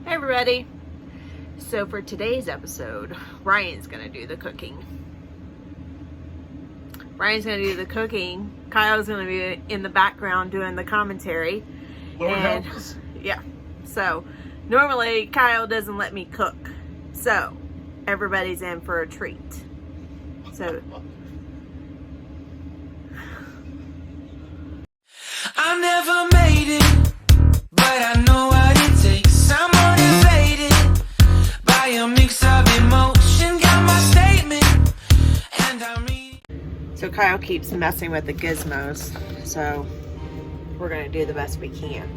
Hey everybody! So for today's episode, Ryan's gonna do the cooking. Kyle's gonna be in the background doing the commentary. Lord help us. Yeah. So normally Kyle doesn't let me cook. So everybody's in for a treat. So I never made it, but I know what it takes. I'm motivated by a mix of emotion. Got my statement, and I mean. So Kyle keeps messing with the gizmos. So we're gonna do the best we can.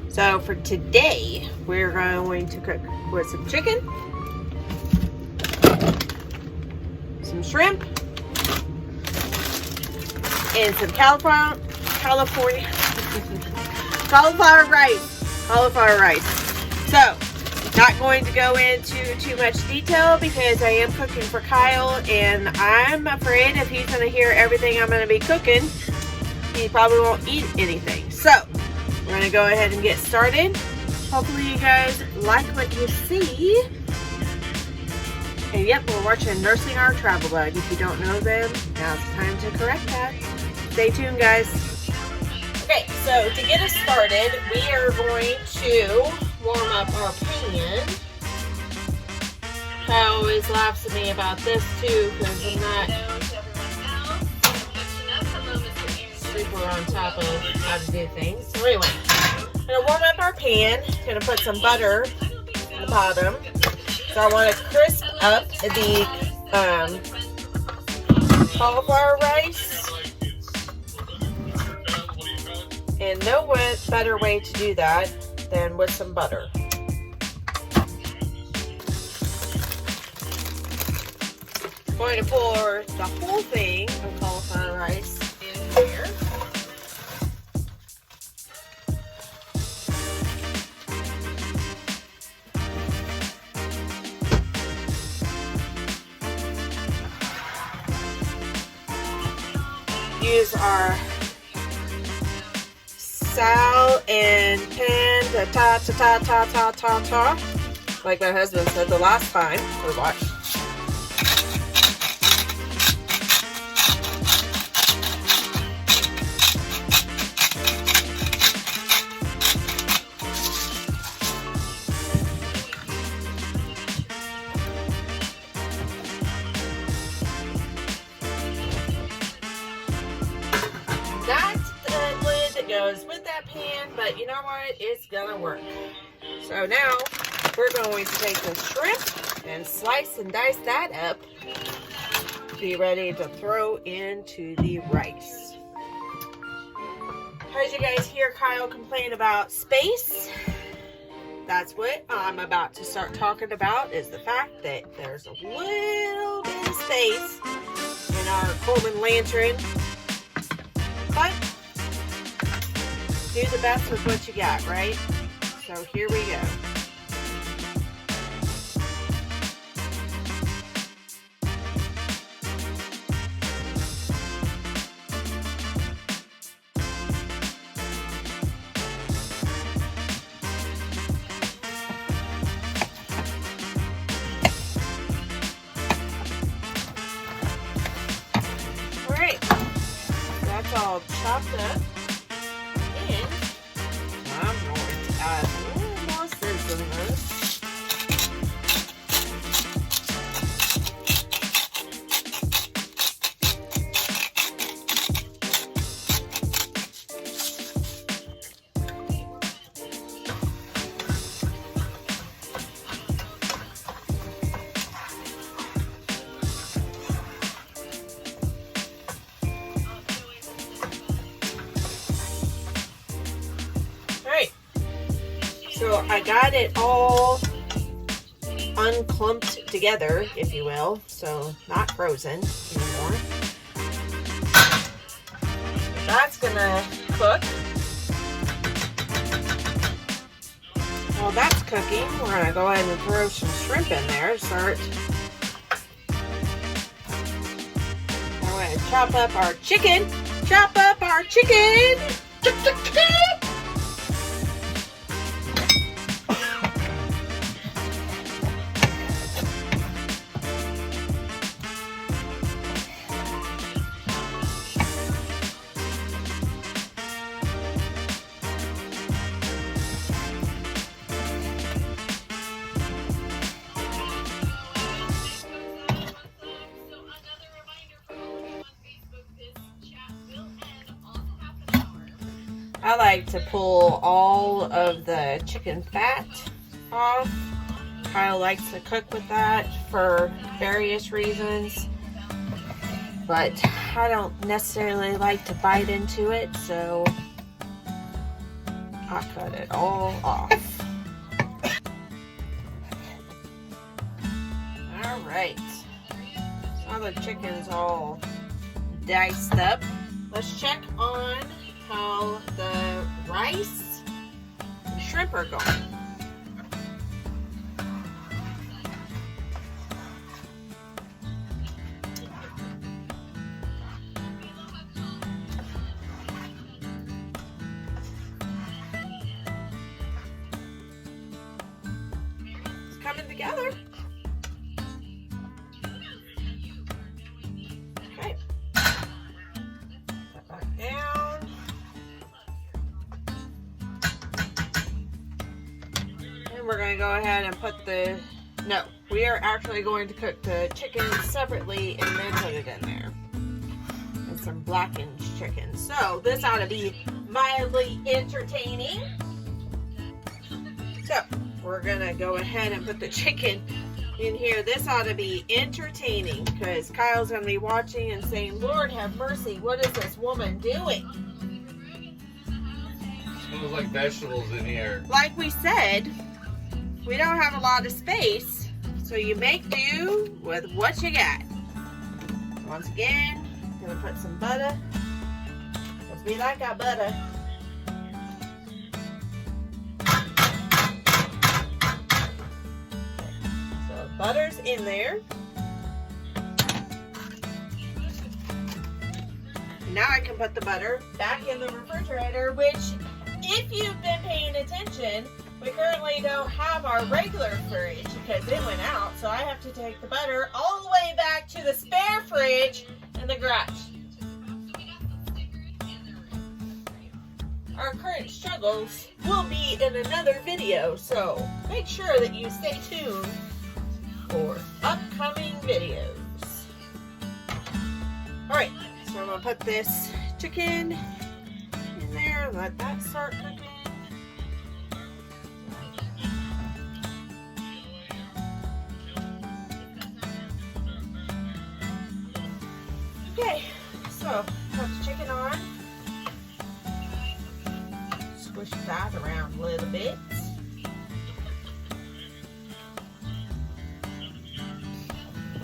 So for today, we're going to cook with some chicken, some shrimp, and some cauliflower rice. So, not going to go into too much detail because I am cooking for Kyle, and I'm afraid if he's going to hear everything I'm going to be cooking, he probably won't eat anything. So, we're going to go ahead and get started. Hopefully you guys like what you see. And yep, we're watching Nursing Our Travel Bug. If you don't know them, now's the time to correct that. Stay tuned, guys. Okay, so to get us started, we are going to warm up our pan. Kyle always laughs at me about this too, because I'm not super on top of how to do things. So anyway, I'm going to warm up our pan. Going to put some butter on the bottom. So I want to crisp up the cauliflower rice. And no better way to do that than with some butter. I'm going to pour the whole thing of cauliflower rice in here. Use our sal and pan to ta, like my husband said the last time we watched. Goes with that pan, but you know what? It's gonna work. So now we're going to take the shrimp and slice and dice that up. Be ready to throw into the rice. Heard you guys hear Kyle complain about space? That's what I'm about to start talking about, is the fact that there's a little bit of space in our Coleman lantern, but do the best with what you got, right? So here we go. All right, that's all chopped up. I'm going to add a little more seasonings. So I got it all unclumped together, if you will, so not frozen anymore. That's gonna cook. While that's cooking, we're gonna go ahead and throw some shrimp in there to start. We're gonna chop up our chicken. Chop up our chicken. I like to pull all of the chicken fat off. Kyle likes to cook with that for various reasons, but I don't necessarily like to bite into it, so I cut it all off. Alright, now the chicken's all diced up. Let's check on how the rice and shrimp are going. It's coming together. Okay. Put that down. And we're going to go ahead and put the, no, we are actually going to cook the chicken separately and then put it in there. And some blackened chicken. So this ought to be mildly entertaining. So we're going to go ahead and put the chicken in here. This ought to be entertaining because Kyle's going to be watching and saying, Lord have mercy, what is this woman doing? Smells like vegetables in here. Like we said, we don't have a lot of space, so you make do with what you got. Once again, I'm gonna put some butter, because we like our butter. So butter's in there. Now I can put the butter back in the refrigerator, which, if you've been paying attention, we currently don't have our regular fridge because it went out, so I have to take the butter all the way back to the spare fridge in the garage. Our current struggles will be in another video, so make sure that you stay tuned for upcoming videos. Alright, so I'm going to put this chicken in there and let that start cooking. Okay, so put the chicken on. Squish that around a little bit.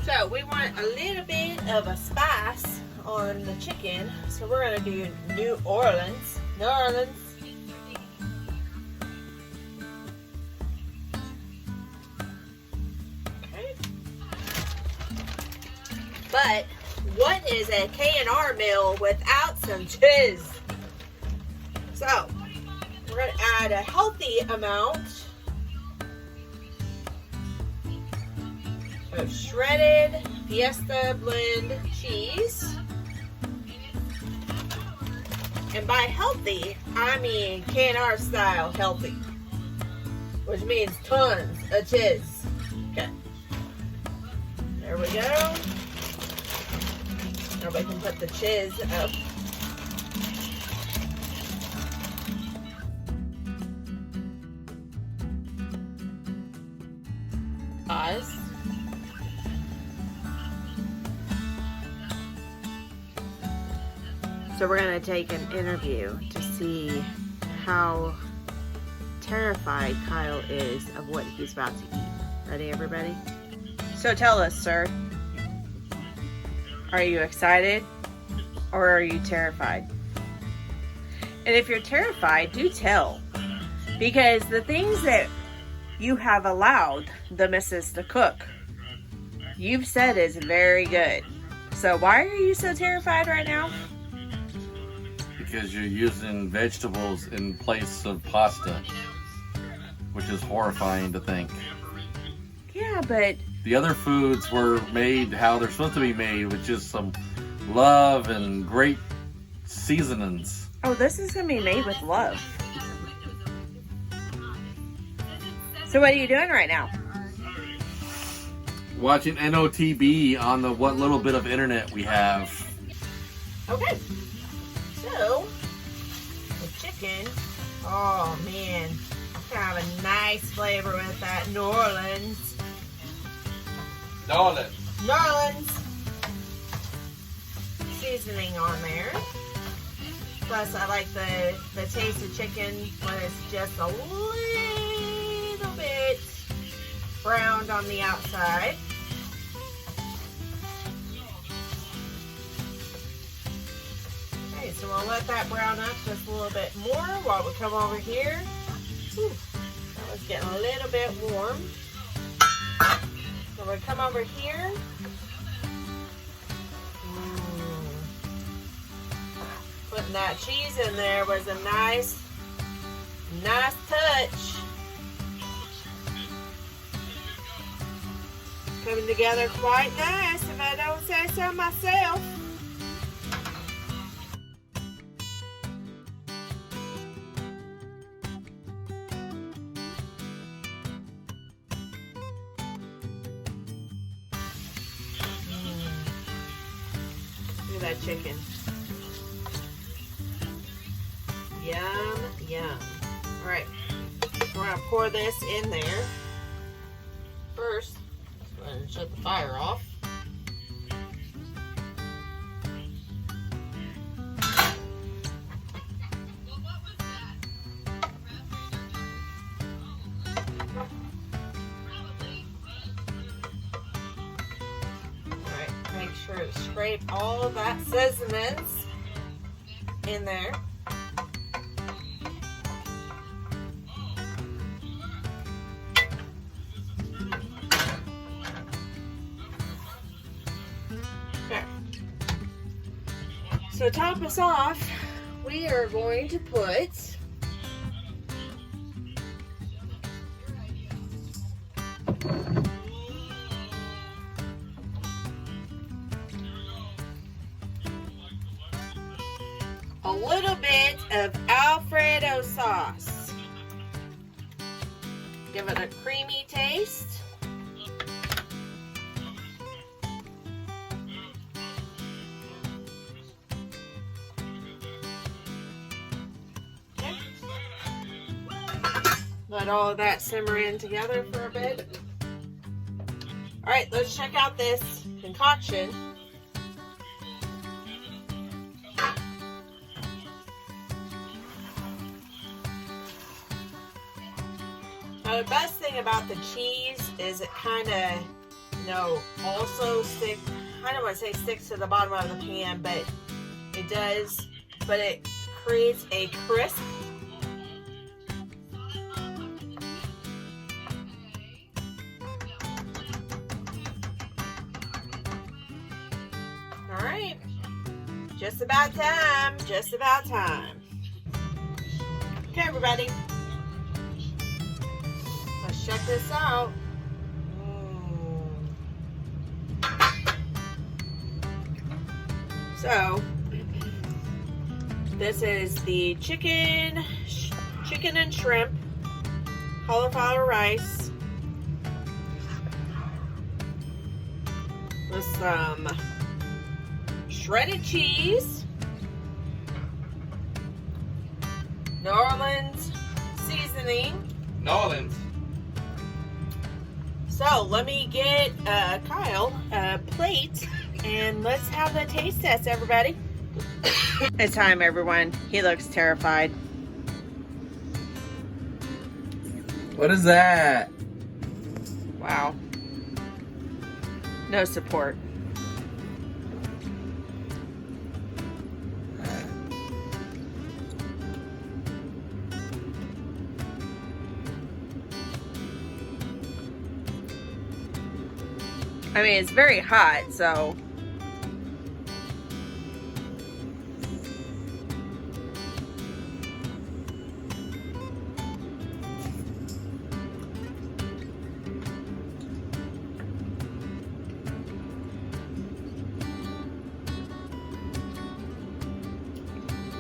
So we want a little bit of a spice on the chicken, so we're gonna do New Orleans. Okay. But what is a K&R meal without some cheese? So we're gonna add a healthy amount of shredded Fiesta blend cheese. And by healthy, I mean K&R style healthy, which means tons of cheese. Okay. There we go. Now we can put the cheese up. Pause. So we're going to take an interview to see how terrified Kyle is of what he's about to eat. Ready, everybody? So tell us, sir. Are you excited or are you terrified? And if you're terrified, do tell. Because the things that you have allowed the missus to cook, you've said is very good. So why are you so terrified right now? Because you're using vegetables in place of pasta, which is horrifying to think. Yeah, but The other foods were made how they're supposed to be made, with just some love and great seasonings. oh, this is going to be made with love. So what are you doing right now? Watching NOTB on the what little bit of internet we have. Okay. So, the chicken Oh man, gonna have a nice flavor with that New Orleans seasoning on there. Plus, I like the taste of chicken when it's just a little bit browned on the outside. Okay, so we'll let that brown up just a little bit more while we come over here. Whew, that was getting a little bit warm. So we'll come over here. Putting that cheese in there was a nice touch. Coming together quite nice, if I don't say so myself. Look at that chicken. Yum, yum. All right, we're gonna pour this in there. First, let's go ahead and shut the fire off. All right, make sure to scrape all of that seasonings in there. So to top us off, we are going to put a little bit of Alfredo sauce. Give it a creamy taste. Let all of that simmer in together for a bit. All right, let's check out this concoction. Now the best thing about the cheese is it kind of, also stick, I don't want to say sticks to the bottom of the pan, but it does, but it creates a crisp. All right, just about time, just about time. Okay, everybody, let's check this out. So, this is the chicken and shrimp cauliflower rice with some shredded cheese, New Orleans seasoning. New Orleans. So let me get Kyle a plate and let's have the taste test, everybody. It's time, everyone. He looks terrified. What is that? Wow. No support. I mean, it's very hot, so.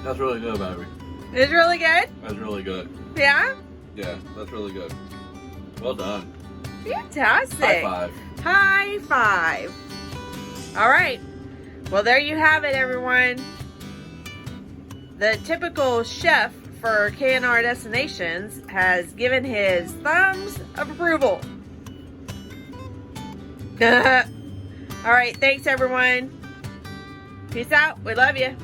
That's really good, baby. It's really good? That's really good. Yeah? Yeah, that's really good. Well done. Fantastic. High five. High five. All right. Well, there you have it, everyone. The typical chef for K&R Destinations has given his thumbs of approval. All right, thanks everyone. Peace out. We love you.